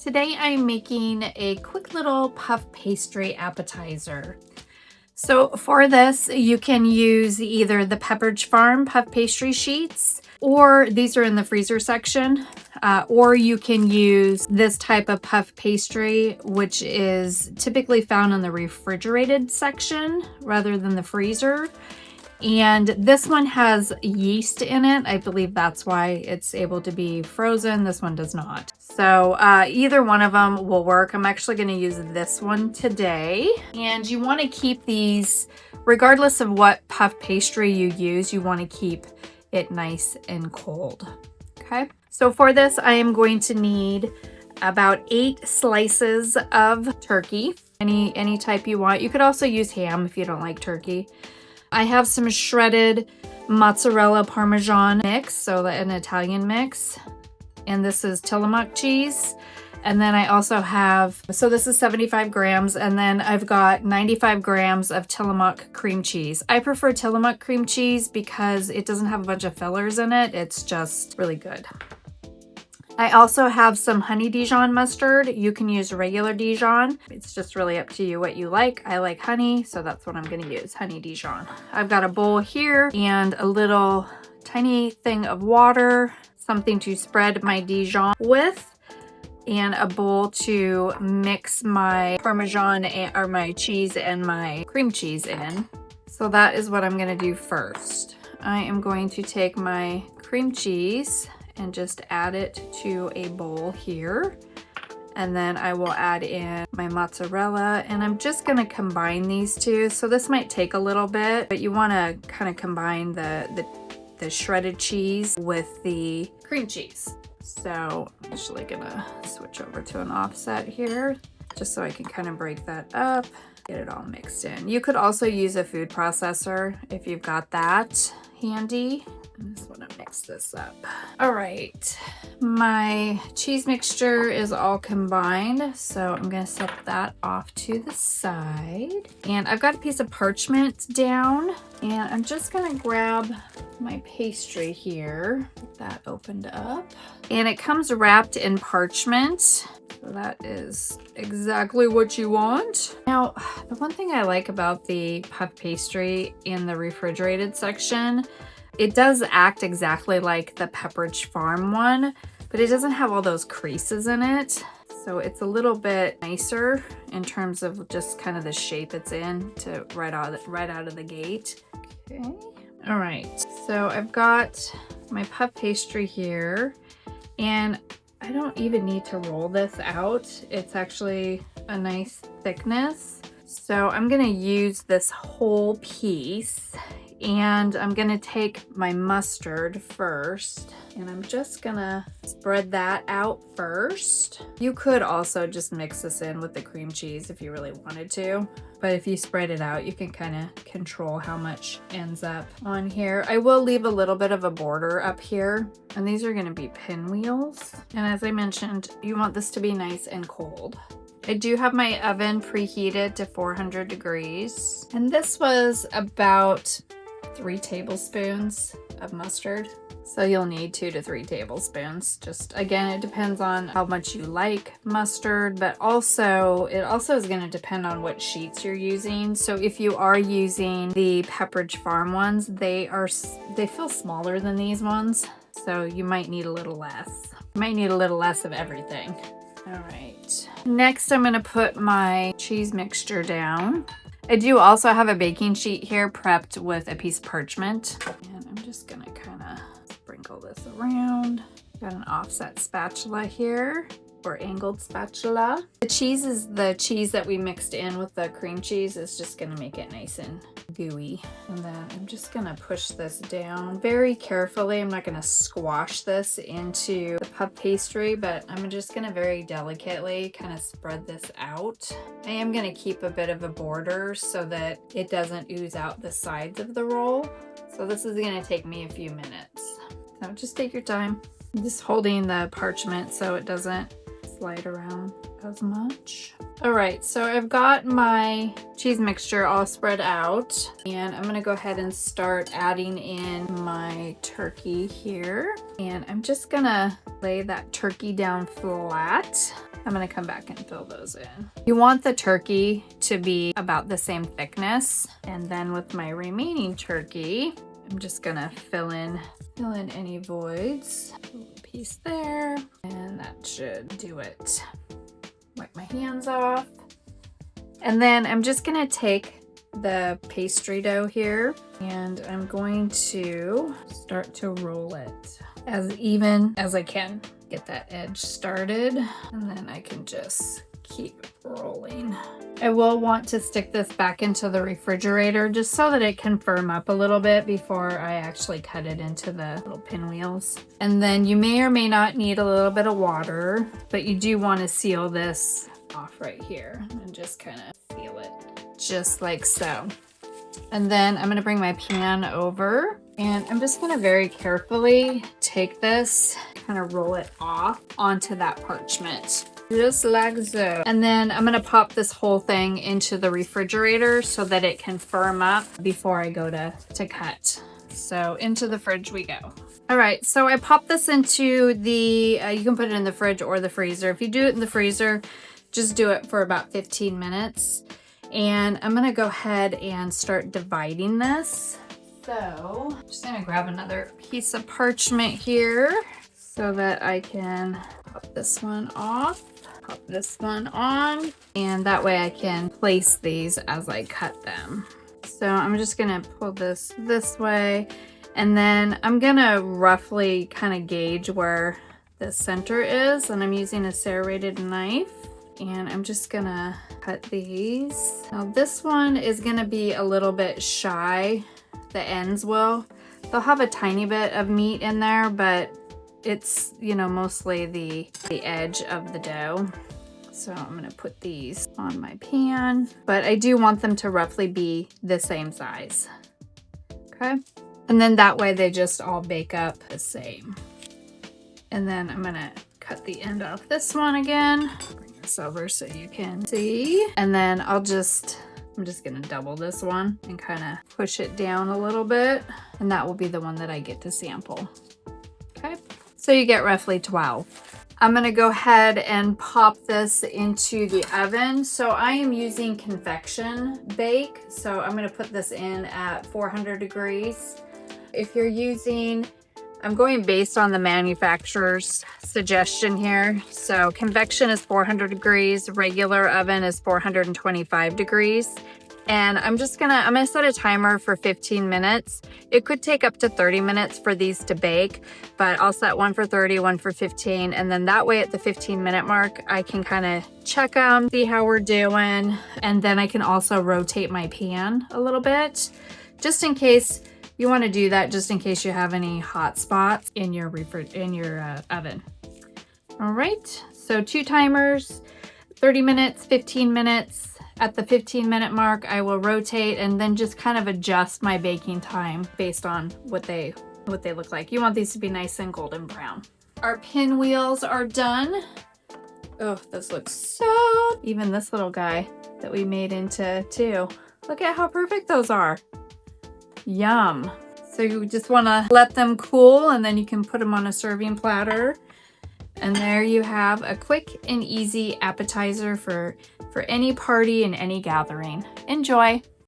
Today I'm making a quick little puff pastry appetizer. So for this, you can use either the Pepperidge Farm puff pastry sheets, or these are in the freezer section, or you can use this type of puff pastry, which is typically found in the refrigerated section rather than the freezer. And this one has yeast in it. I believe that's why it's able to be frozen. This one does not. So either one of them will work. I'm actually going to use this one today. And you want to keep these, regardless of what puff pastry you use, you want to keep it nice and cold. Okay. So for this, I am going to need about 8 slices of turkey, any type you want. You could also use ham if you don't like turkey. I have some shredded mozzarella Parmesan mix, so an Italian mix. And this is Tillamook cheese. And then I also have, so this is 75 grams. And then I've got 95 grams of Tillamook cream cheese. I prefer Tillamook cream cheese because it doesn't have a bunch of fillers in it. It's just really good. I also have some honey Dijon mustard. You can use regular Dijon. It's just really up to you what you like. I like honey, so that's what I'm going to use, honey Dijon. I've got a bowl here and a little tiny thing of water, something to spread my Dijon with, and a bowl to mix my Parmesan or my cheese and my cream cheese in. So that is what I'm going to do first. I am going to take my cream cheese and just add it to a bowl here. And then I will add in my mozzarella, and I'm just gonna combine these two. So this might take a little bit, but you wanna kind of combine the shredded cheese with the cream cheese. So I'm actually gonna switch over to an offset here, just so I can kind of break that up, get it all mixed in. You could also use a food processor if you've got that handy. I just want to mix this up. All right, my cheese mixture is all combined, so I'm going to set that off to the side. And I've got a piece of parchment down, and I'm just going to grab my pastry here. Get that opened up. And it comes wrapped in parchment. So that is exactly what you want. Now, the one thing I like about the puff pastry in the refrigerated section, it does act exactly like the Pepperidge Farm one, but it doesn't have all those creases in it. So it's a little bit nicer in terms of just kind of the shape it's in to right out of the gate. Okay. All right, so I've got my puff pastry here, and I don't even need to roll this out. It's actually a nice thickness. So I'm gonna use this whole piece, and I'm gonna take my mustard first, and I'm just gonna spread that out first. You could also just mix this in with the cream cheese if you really wanted to, but if you spread it out, you can kind of control how much ends up on here. I will leave a little bit of a border up here, and these are gonna be pinwheels. And as I mentioned, you want this to be nice and cold. I do have my oven preheated to 400 degrees, and this was about 3 tablespoons of mustard. So you'll need 2 to 3 tablespoons. Just again, it depends on how much you like mustard, but also it also is going to depend on what sheets you're using. So if you are using the Pepperidge Farm ones, they feel smaller than these ones. So you might need a little less. You might need a little less of everything. All right. Next, I'm going to put my cheese mixture down. I do also have a baking sheet here prepped with a piece of parchment, and I'm just gonna kind of sprinkle this around. Got an offset spatula here, or angled spatula. The cheese is the cheese that we mixed in with the cream cheese. Is just gonna make it nice and gooey. And then I'm just gonna push this down very carefully. I'm not gonna squash this into the puff pastry, but I'm just gonna very delicately kind of spread this out. I am gonna keep a bit of a border so that it doesn't ooze out the sides of the roll. So this is gonna take me a few minutes. So just take your time. I'm just holding the parchment so it doesn't slide around as much. All right, so I've got my cheese mixture all spread out, and I'm gonna go ahead and start adding in my turkey here. And I'm just gonna lay that turkey down flat I'm gonna come back and fill those in. You want the turkey to be about the same thickness. And then with my remaining turkey, I'm just gonna fill in any voids. A little piece there, and that should do it. Wipe my hands off. And then I'm just gonna take the pastry dough here and I'm going to start to roll it as even as I can. Get that edge started, and then I can just keep rolling. I will want to stick this back into the refrigerator just so that it can firm up a little bit before I actually cut it into the little pinwheels. And then you may or may not need a little bit of water, but you do want to seal this off right here and just kind of seal it just like so. And then I'm going to bring my pan over and I'm just going to very carefully take this, kind of roll it off onto that parchment. Just like so. And then I'm going to pop this whole thing into the refrigerator so that it can firm up before I go to cut. So into the fridge we go. All right, so I popped this into the, you can put it in the fridge or the freezer. If you do it in the freezer, just do it for about 15 minutes. And I'm gonna go ahead and start dividing this. So I'm just gonna grab another piece of parchment here so that I can pop this one off, pop this one on, and that way I can place these as I cut them. So I'm just gonna pull this way, and then I'm gonna roughly kind of gauge where the center is, and I'm using a serrated knife. And I'm just gonna cut these. Now this one is gonna be a little bit shy, the ends will. They'll have a tiny bit of meat in there, but it's, you know, mostly the edge of the dough. So I'm gonna put these on my pan, but I do want them to roughly be the same size, okay? And then that way they just all bake up the same. And then I'm gonna cut the end off this one again. This over so you can see, and then I'm just gonna double this one and kind of push it down a little bit, and that will be the one that I get to sample. Okay, so you get roughly 12. I'm gonna go ahead and pop this into the oven. So I am using convection bake, so I'm gonna put this in at 400 degrees. If you're using, I'm going based on the manufacturer's suggestion here. So convection is 400 degrees, regular oven is 425 degrees. And I'm gonna set a timer for 15 minutes. It could take up to 30 minutes for these to bake, but I'll set one for 30, one for 15. And then that way at the 15-minute mark, I can kind of check them, see how we're doing. And then I can also rotate my pan a little bit, just in case you want to do that, just in case you have any hot spots in your oven. All right, so 2 timers, 30 minutes, 15 minutes. At the 15-minute mark, I will rotate and then just kind of adjust my baking time based on what they look like. You want these to be nice and golden brown. Our pinwheels are done. Oh, this looks so, even this little guy that we made into 2. Look at how perfect those are. Yum. So you just want to let them cool, and then you can put them on a serving platter. And there you have a quick and easy appetizer for any party and any gathering. Enjoy.